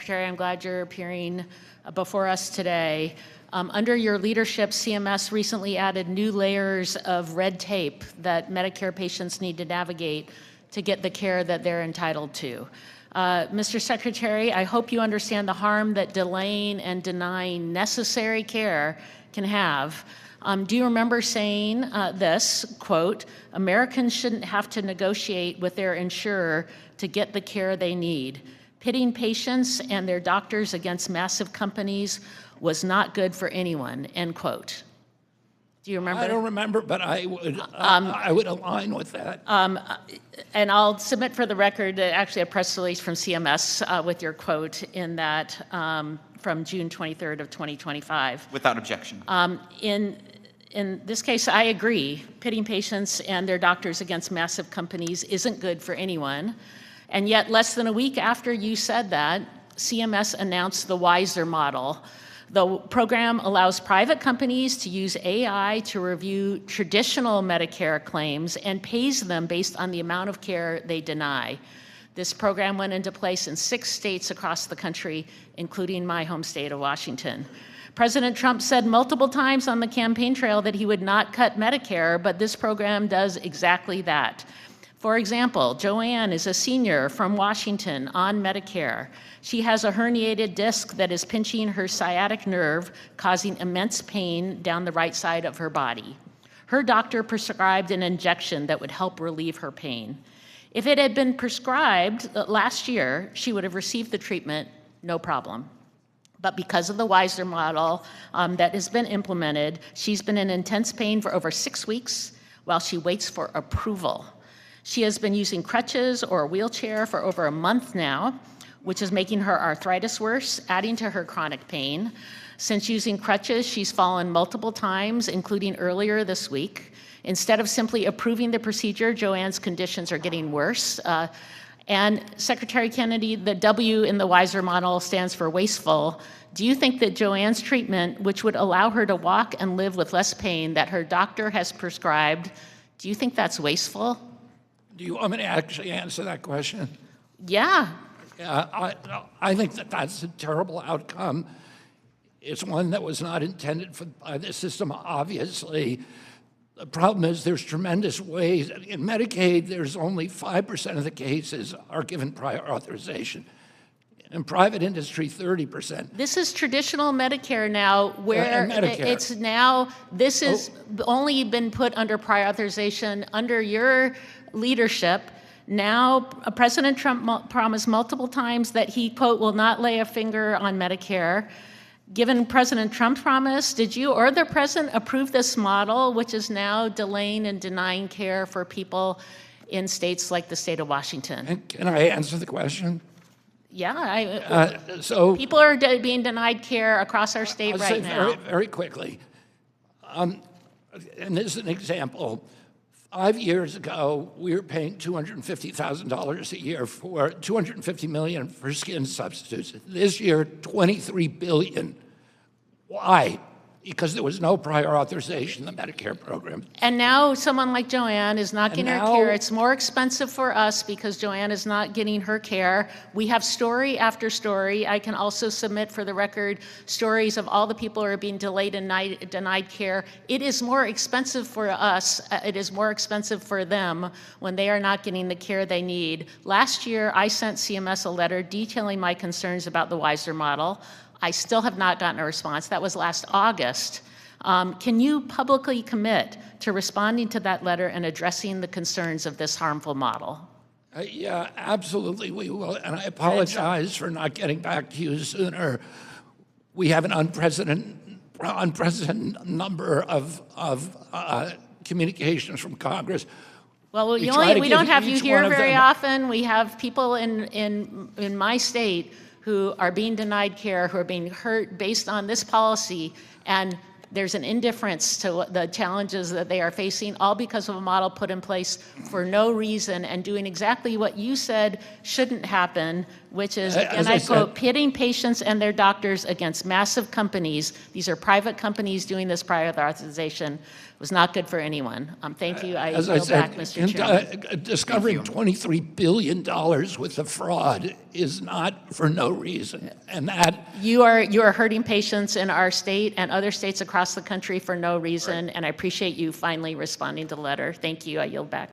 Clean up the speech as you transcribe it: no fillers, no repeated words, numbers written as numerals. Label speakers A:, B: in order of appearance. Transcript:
A: Secretary. I'm glad you're appearing before us today. Under your leadership, CMS recently added new layers of red tape that Medicare patients need to navigate to get the care that they're entitled to. Mr. Secretary, I hope you understand the harm that delaying and denying necessary care can have. Do you remember saying this, quote, "Americans shouldn't have to negotiate with their insurer to get the care they need. Pitting patients and their doctors against massive companies was not good for anyone," end quote. Do you remember?
B: I don't remember, but I would align with that.
A: And I'll submit for the record actually a press release from CMS with your quote in that from June 23rd of 2025.
C: Without objection.
A: In this case, I agree. Pitting patients and their doctors against massive companies isn't good for anyone. And yet, less than a week after you said that, CMS announced the Wiser model. The program allows private companies to use AI to review traditional Medicare claims and pays them based on the amount of care they deny. This program went into place in 6 states across the country, including my home state of Washington. President Trump said multiple times on the campaign trail that he would not cut Medicare, but this program does exactly that. For example, Joanne is a senior from Washington on Medicare. She has a herniated disc that is pinching her sciatic nerve, causing immense pain down the right side of her body. Her doctor prescribed an injection that would help relieve her pain. If it had been prescribed last year, she would have received the treatment, no problem. But because of the Wiser model that has been implemented, she's been in intense pain for over 6 weeks while she waits for approval. She has been using crutches or a wheelchair for over a month now, which is making her arthritis worse, adding to her chronic pain. Since using crutches, she's fallen multiple times, including earlier this week. Instead of simply approving the procedure, Joanne's conditions are getting worse. And Secretary Kennedy, the W in the Wiser model stands for wasteful. Do you think that Joanne's treatment, which would allow her to walk and live with less pain that her doctor has prescribed, do you think that's wasteful?
B: Do you want me to actually answer that question?
A: Yeah.
B: I think that that's a terrible outcome. It's one that was not intended by the system, obviously. The problem is there's tremendous ways. In Medicaid, there's only 5% of the cases are given prior authorization. In private industry, 30%.
A: This is traditional Medicare now, where
B: Medicare.
A: It's now, this has only been put under prior authorization under your leadership. Now, President Trump promised multiple times that he, quote, will not lay a finger on Medicare. Given President Trump's promise, did you or the president approve this model, which is now delaying and denying care for people in states like the state of Washington?
B: And can I answer the question?
A: Yeah,
B: So
A: people are being denied care across our state right now.
B: Very, very quickly. And this is an example. 5 years ago, we were paying $250,000 a year for $250 million for skin substitutes. This year, $23 billion. Why? Because there was no prior authorization in the Medicare program.
A: And now someone like Joanne is not getting her care. It's more expensive for us because Joanne is not getting her care. We have story after story. I can also submit for the record stories of all the people who are being delayed and denied care. It is more expensive for us. It is more expensive for them when they are not getting the care they need. Last year, I sent CMS a letter detailing my concerns about the Wiser model. I still have not gotten a response. That was last August. Can you publicly commit to responding to that letter and addressing the concerns of this harmful model?
B: Yeah, absolutely, we will. And I apologize for not getting back to you sooner. We have an unprecedented number of communications from Congress.
A: Well, we don't have you here very often. We have people in my state who are being denied care, who are being hurt based on this policy. And there's an indifference to the challenges that they are facing, all because of a model put in place for no reason and doing exactly what you said shouldn't happen, which is, and I quote, pitting patients and their doctors against massive companies. These are private companies doing this prior authorization. Was not good for anyone. Thank you. I yield back, Mr. Chairman.
B: Discovering $23 billion worth of fraud is not for no reason, and that
A: You are hurting patients in our state and other states across the country for no reason, and I appreciate you finally responding to the letter. Thank you. I yield back.